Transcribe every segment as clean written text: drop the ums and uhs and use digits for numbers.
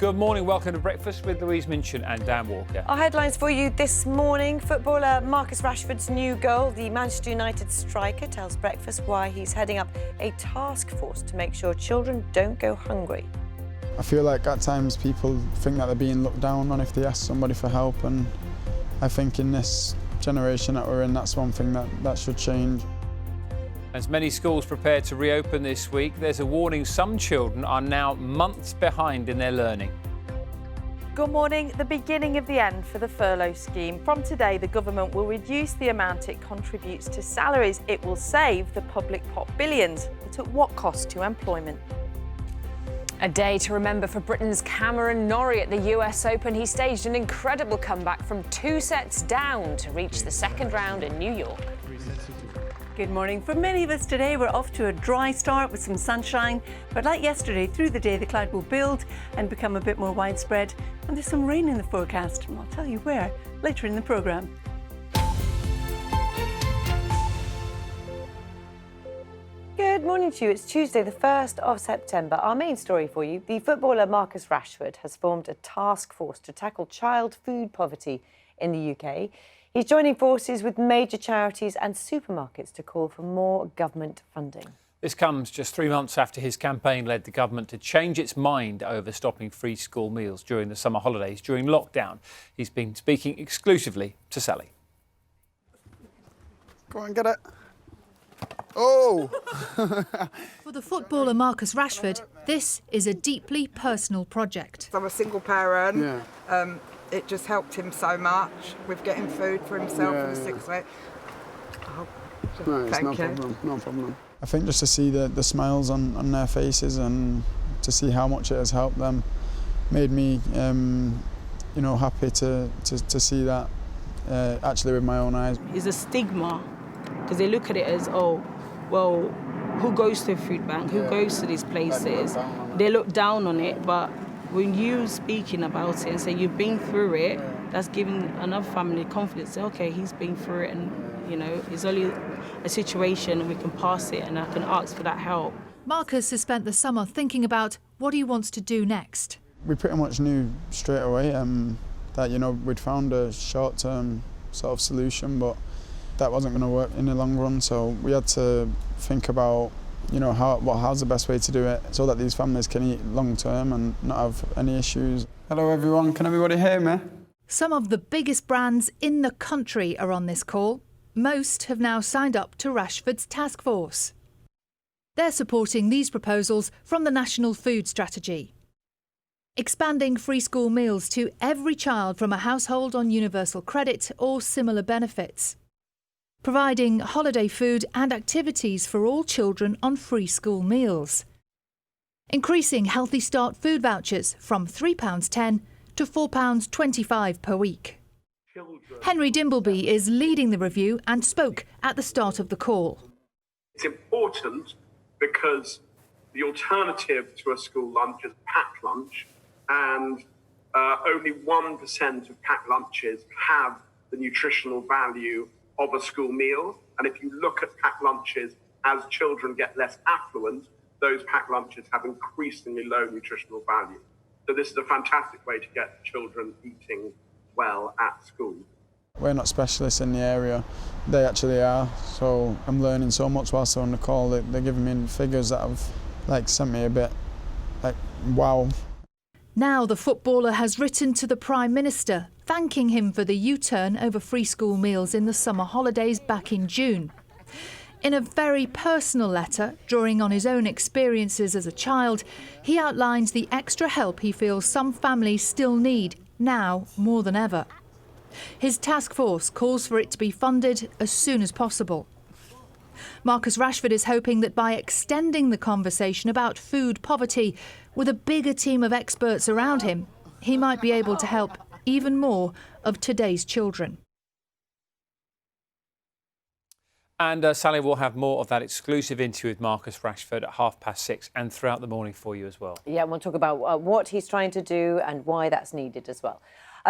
Good morning, welcome to Breakfast with Louise Minchin and Dan Walker. Our headlines for you this morning. Footballer Marcus Rashford's new goal. The Manchester United striker tells Breakfast why he's heading up a task force to make sure children don't go hungry. I feel like at times people think that they're being looked down on if they ask somebody for help, and I think in this generation that we're in, that's one thing that should change. As many schools prepare to reopen this week, there's a warning some children are now months behind in their learning. Good morning. The beginning of the end for the furlough scheme. From today, the government will reduce the amount it contributes to salaries. It will save the public pot billions. But at what cost to employment? A day to remember for Britain's Cameron Norrie at the US Open. He staged an incredible comeback from 2 sets down to reach the second round in New York. Good morning. For many of us today, we're off to a dry start with some sunshine. But like yesterday, through the day, the cloud will build and become a bit more widespread. And there's some rain in the forecast. And I'll tell you where later in the programme. Good morning to you. It's Tuesday, the 1st of September. Our main story for you. The footballer Marcus Rashford has formed a task force to tackle child food poverty in the UK. He's joining forces with major charities and supermarkets to call for more government funding. This comes just 3 months after his campaign led the government to change its mind over stopping free school meals during the summer holidays during lockdown. He's been speaking exclusively to Sally. Go on, get it. Oh! For the footballer Marcus Rashford, this is a deeply personal project. I'm a single parent. Yeah. It just helped him so much with getting food for himself for the 6 weeks. Oh, no, it's thank you. No problem. I think just to see the smiles on their faces and to see how much it has helped them made me, happy to see that actually with my own eyes. It's a stigma because they look at it as, oh, well, who goes to a food bank? Who goes to these places? They look down on it, but when you speaking about it and say you've been through it, that's giving another family confidence. Say, okay, he's been through it, and it's only a situation, and we can pass it, and I can ask for that help. Marcus has spent the summer thinking about what he wants to do next. We pretty much knew straight away that we'd found a short-term sort of solution, but that wasn't going to work in the long run. So we had to think about how's the best way to do it so that these families can eat long term and not have any issues. Hello everyone, can everybody hear me? Some of the biggest brands in the country are on this call. Most have now signed up to Rashford's task force. They're supporting these proposals from the National Food Strategy. Expanding free school meals to every child from a household on universal credit or similar benefits. Providing holiday food and activities for all children on free school meals. Increasing Healthy Start food vouchers from £3.10 to £4.25 per week. Henry Dimbleby is leading the review and spoke at the start of the call. It's important because the alternative to a school lunch is packed lunch, and only 1% of packed lunches have the nutritional value of a school meal. And if you look at packed lunches, as children get less affluent, those packed lunches have increasingly low nutritional value. So this is a fantastic way to get children eating well at school. We're not specialists in the area, they actually are, so I'm learning so much whilst they're on the call. They're giving me figures that have sent me a bit wow. Now the footballer has written to the Prime Minister, thanking him for the U-turn over free school meals in the summer holidays back in June. In a very personal letter, drawing on his own experiences as a child, he outlines the extra help he feels some families still need, now more than ever. His task force calls for it to be funded as soon as possible. Marcus Rashford is hoping that by extending the conversation about food poverty with a bigger team of experts around him, he might be able to help even more of today's children. And Sally will have more of that exclusive interview with Marcus Rashford at 6:30 and throughout the morning for you as well. Yeah, and we'll talk about what he's trying to do and why that's needed as well.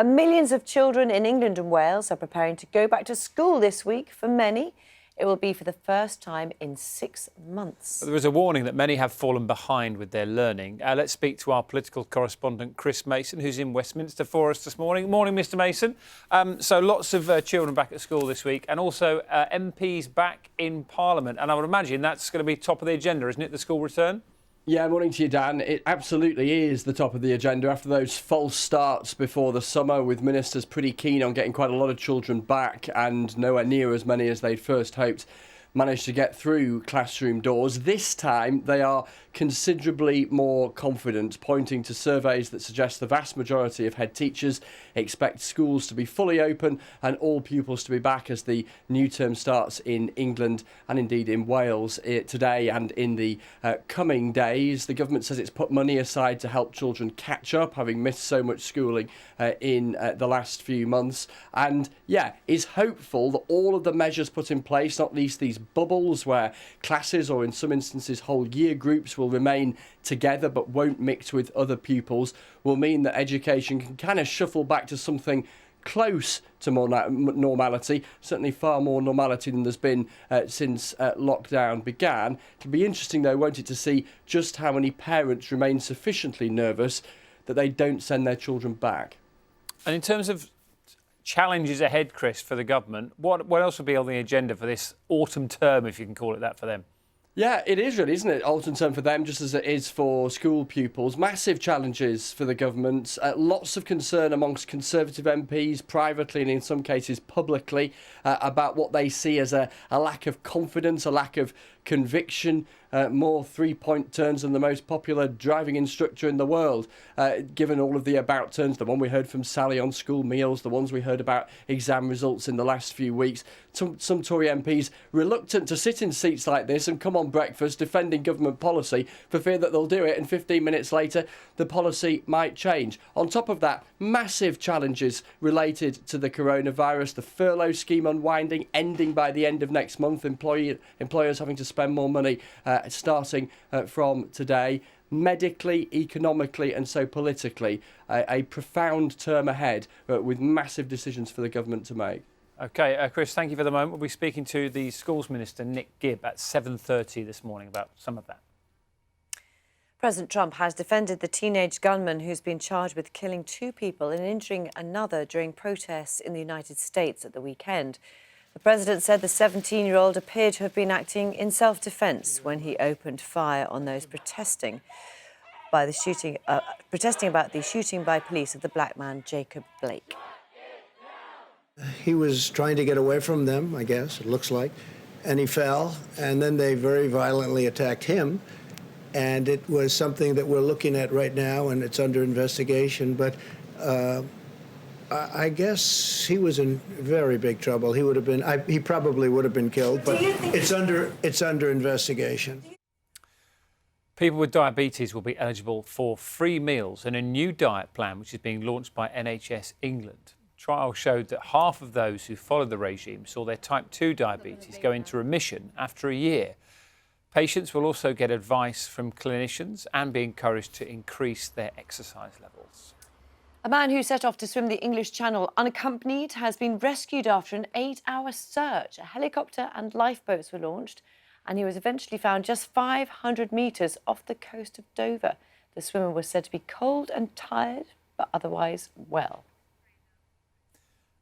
Millions of children in England and Wales are preparing to go back to school this week. For many, It will be for the first time in 6 months. There is a warning that many have fallen behind with their learning. Let's speak to our political correspondent, Chris Mason, who's in Westminster for us this morning. Morning, Mr Mason. So lots of children back at school this week, and also MPs back in Parliament. And I would imagine that's going to be top of the agenda, isn't it, the school return? Yeah, morning to you, Dan. It absolutely is the top of the agenda after those false starts before the summer, with ministers pretty keen on getting quite a lot of children back and nowhere near as many as they'd first hoped managed to get through classroom doors. This time they are considerably more confident, pointing to surveys that suggest the vast majority of head teachers expect schools to be fully open and all pupils to be back as the new term starts in England and indeed in Wales today and in the coming days. The government says it's put money aside to help children catch up, having missed so much schooling in the last few months, and is hopeful that all of the measures put in place, not least these bubbles where classes or in some instances whole year groups will remain together but won't mix with other pupils, will mean that education can kind of shuffle back to something close to more normality, certainly far more normality than there's been since lockdown began. It'll be interesting though, won't it, to see just how many parents remain sufficiently nervous that they don't send their children back. And in terms of challenges ahead, Chris, for the government, what else will be on the agenda for this autumn term, if you can call it that, for them? Yeah, it is really, isn't it? Autumn term for them, just as it is for school pupils. Massive challenges for the government. Lots of concern amongst Conservative MPs, privately and in some cases publicly, about what they see as a lack of confidence, a lack of conviction, more three-point turns than the most popular driving instructor in the world, given all of the about turns, the one we heard from Sally on school meals, the ones we heard about exam results in the last few weeks. Some Tory MPs reluctant to sit in seats like this and come on breakfast defending government policy for fear that they'll do it and 15 minutes later the policy might change. On top of that, massive challenges related to the coronavirus, the furlough scheme unwinding, ending by the end of next month, employers having to spend more money starting from today. Medically, economically and so politically, a profound term ahead with massive decisions for the government to make. OK, Chris, thank you for the moment. We'll be speaking to the Schools Minister, Nick Gibb, at 7:30 this morning about some of that. President Trump has defended the teenage gunman who's been charged with killing 2 people and injuring another during protests in the United States at the weekend. The president said the 17-year-old appeared to have been acting in self-defence when he opened fire on those protesting about the shooting by police of the black man Jacob Blake. He was trying to get away from them, I guess, it looks like, and he fell, and then they very violently attacked him, and it was something that we're looking at right now, and it's under investigation, but I guess he was in very big trouble. He would have been, he probably would have been killed, but it's under investigation. People with diabetes will be eligible for free meals in a new diet plan which is being launched by NHS England. Trials showed that half of those who followed the regime saw their type 2 diabetes go into remission after a year. Patients will also get advice from clinicians and be encouraged to increase their exercise levels. A man who set off to swim the English Channel unaccompanied has been rescued after an 8-hour search. A helicopter and lifeboats were launched, and he was eventually found just 500 metres off the coast of Dover. The swimmer was said to be cold and tired, but otherwise well.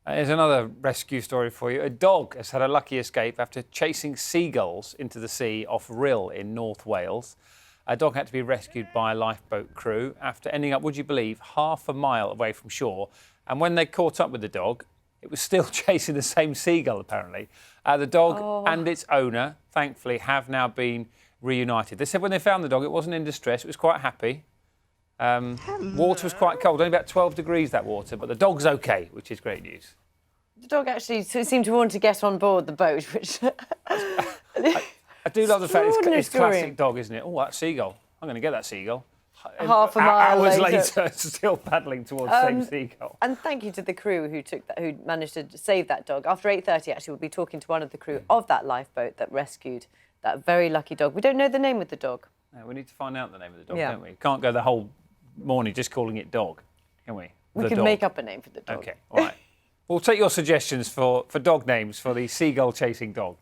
Here's another rescue story for you. A dog has had a lucky escape after chasing seagulls into the sea off Rhyl in North Wales. A dog had to be rescued by a lifeboat crew after ending up, would you believe, half a mile away from shore. And when they caught up with the dog, it was still chasing the same seagull, apparently. The dog and its owner, thankfully, have now been reunited. They said when they found the dog, it wasn't in distress. It was quite happy. Water was quite cold, only about 12 degrees, that water, but the dog's OK, which is great news. The dog actually seemed to want to get on board the boat, which... I do love the fact it's classic dog, isn't it? Oh, that seagull. I'm going to get that seagull. Half a mile hours later, still paddling towards the same seagull. And thank you to the crew who managed to save that dog. After 8:30, actually, we'll be talking to one of the crew of that lifeboat that rescued that very lucky dog. We don't know the name of the dog. No, we need to find out the name of the dog, don't we? Can't go the whole morning just calling it dog, can we? We can make up a name for the dog. OK, all right. We'll take your suggestions for dog names for the seagull-chasing dog.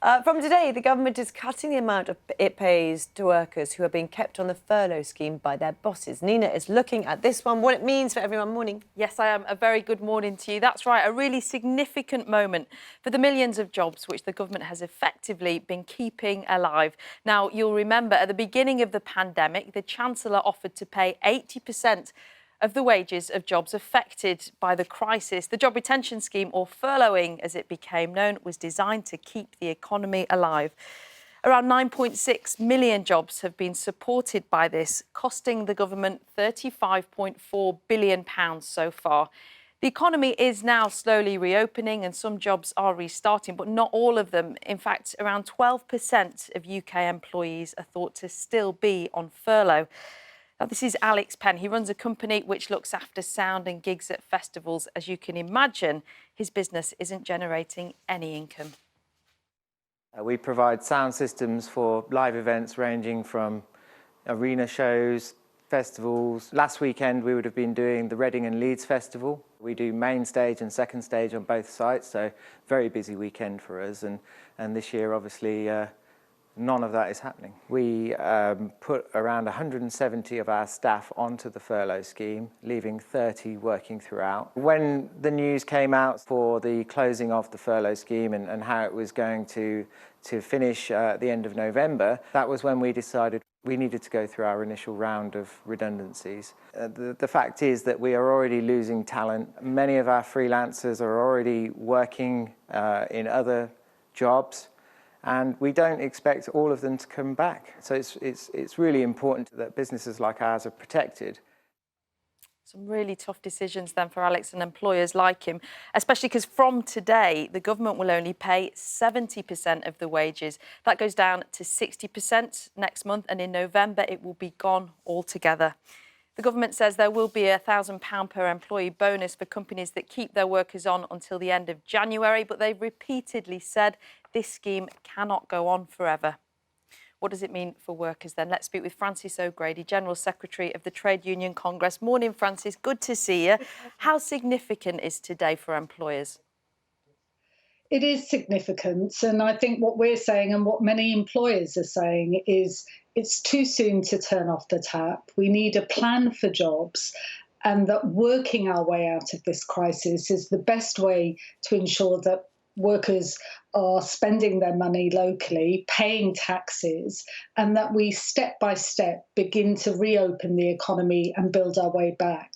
From today, the government is cutting the amount it pays to workers who are being kept on the furlough scheme by their bosses. Nina is looking at this one, what it means for everyone. Morning. Yes, I am. A very good morning to you. That's right, a really significant moment for the millions of jobs which the government has effectively been keeping alive. Now, you'll remember at the beginning of the pandemic, the Chancellor offered to pay 80% of the wages of jobs affected by the crisis. The job retention scheme, or furloughing as it became known, was designed to keep the economy alive. Around 9.6 million jobs have been supported by this, costing the government £35.4 billion so far. The economy is now slowly reopening and some jobs are restarting, but not all of them. In fact, around 12% of UK employees are thought to still be on furlough. Now, this is Alex Penn. He runs a company which looks after sound and gigs at festivals. As you can imagine, his business isn't generating any income. We provide sound systems for live events ranging from arena shows, festivals. Last weekend we would have been doing the Reading and Leeds Festival. We do main stage and second stage on both sites, so very busy weekend for us. And this year, obviously, none of that is happening. We put around 170 of our staff onto the furlough scheme, leaving 30 working throughout. When the news came out for the closing of the furlough scheme and how it was going to finish at the end of November, that was when we decided we needed to go through our initial round of redundancies. The fact is that we are already losing talent. Many of our freelancers are already working in other jobs, and we don't expect all of them to come back. So it's really important that businesses like ours are protected. Some really tough decisions then for Alex and employers like him, especially because from today, the government will only pay 70% of the wages. That goes down to 60% next month, and in November, it will be gone altogether. The government says there will be a £1,000 per employee bonus for companies that keep their workers on until the end of January, but they've repeatedly said this scheme cannot go on forever. What does it mean for workers then? Let's speak with Frances O'Grady, General Secretary of the Trade Union Congress. Morning, Frances. Good to see you. How significant is today for employers? It is significant, and I think what we're saying and what many employers are saying is it's too soon to turn off the tap. We need a plan for jobs, and that working our way out of this crisis is the best way to ensure that workers are spending their money locally, paying taxes, and that we step by step begin to reopen the economy and build our way back.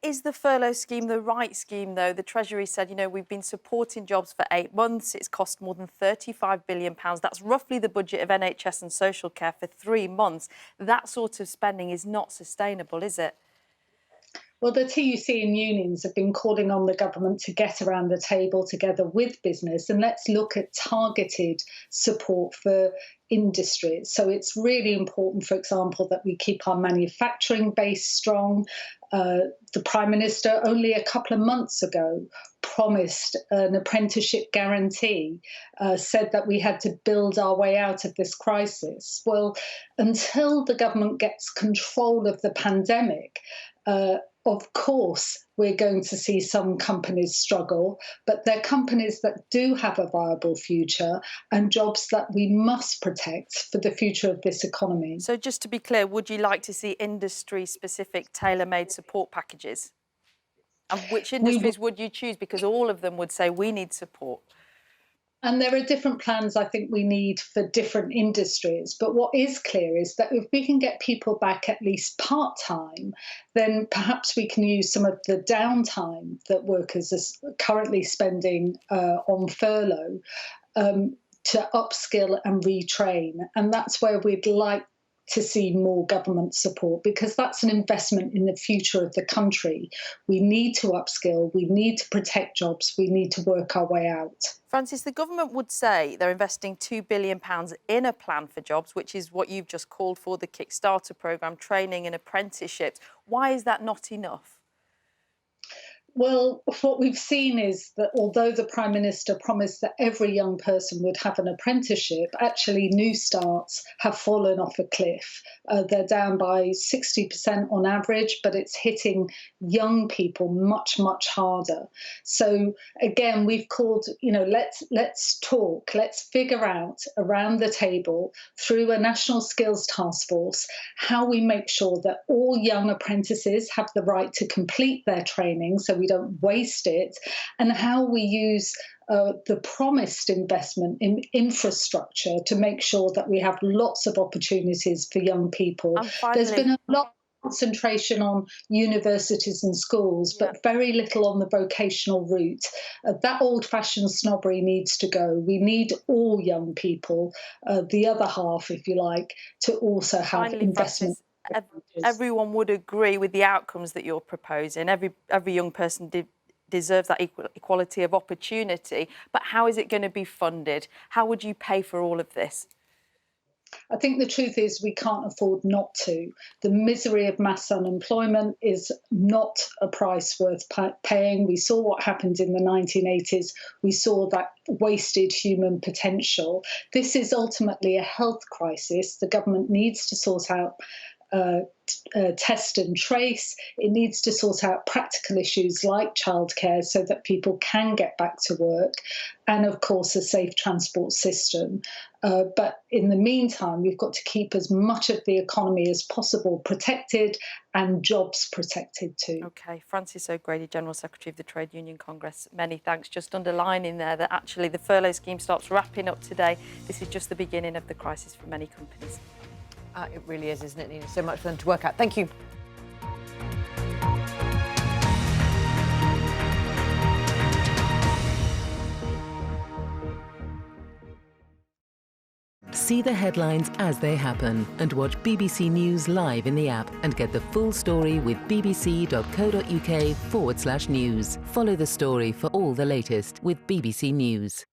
Is the furlough scheme the right scheme, though? The Treasury said, we've been supporting jobs for 8 months. It's cost more than £35 billion. That's roughly the budget of NHS and social care for 3 months. That sort of spending is not sustainable, is it? Well, the TUC and unions have been calling on the government to get around the table together with business, and let's look at targeted support for industries. So it's really important, for example, that we keep our manufacturing base strong. The Prime Minister only a couple of months ago promised an apprenticeship guarantee, said that we had to build our way out of this crisis. Well, until the government gets control of the pandemic, of course, we're going to see some companies struggle, but they're companies that do have a viable future and jobs that we must protect for the future of this economy. So just to be clear, would you like to see industry-specific tailor-made support packages? And which industries would you choose? Because all of them would say we need support. And there are different plans I think we need for different industries. But what is clear is that if we can get people back at least part-time, then perhaps we can use some of the downtime that workers are currently spending on furlough to upskill and retrain. And that's where we'd like to see more government support, because that's an investment in the future of the country. We need to upskill, we need to protect jobs, we need to work our way out. Frances, the government would say they're investing £2 billion in a plan for jobs, which is what you've just called for, the Kickstarter programme, training and apprenticeships. Why is that not enough? Well, what we've seen is that although the Prime Minister promised that every young person would have an apprenticeship, actually new starts have fallen off a cliff. They're down by 60% on average, but it's hitting young people much, much harder. So again, we've called, let's talk, let's figure out around the table through a national skills task force how we make sure that all young apprentices have the right to complete their training so we don't waste it, and how we use the promised investment in infrastructure to make sure that we have lots of opportunities for young people. There's been a lot of concentration on universities and schools, but very little on the vocational route. That old-fashioned snobbery needs to go. We need all young people, the other half, if you like, to also have investment. Everyone would agree with the outcomes that you're proposing. Every young person deserves that equality of opportunity. But how is it going to be funded? How would you pay for all of this? I think the truth is we can't afford not to. The misery of mass unemployment is not a price worth paying. We saw what happened in the 1980s. We saw that wasted human potential. This is ultimately a health crisis. The government needs to sort out test and trace. It needs to sort out practical issues like childcare so that people can get back to work, and of course a safe transport system. But in the meantime, we've got to keep as much of the economy as possible protected and jobs protected too. OK, Frances O'Grady, General Secretary of the Trade Union Congress, many thanks. Just underlining there that actually the furlough scheme starts wrapping up today. This is just the beginning of the crisis for many companies. It really is, isn't it, Nina? So much for them to work out. Thank you. See the headlines as they happen and watch BBC News live in the app and get the full story with bbc.co.uk/news. Follow the story for all the latest with BBC News.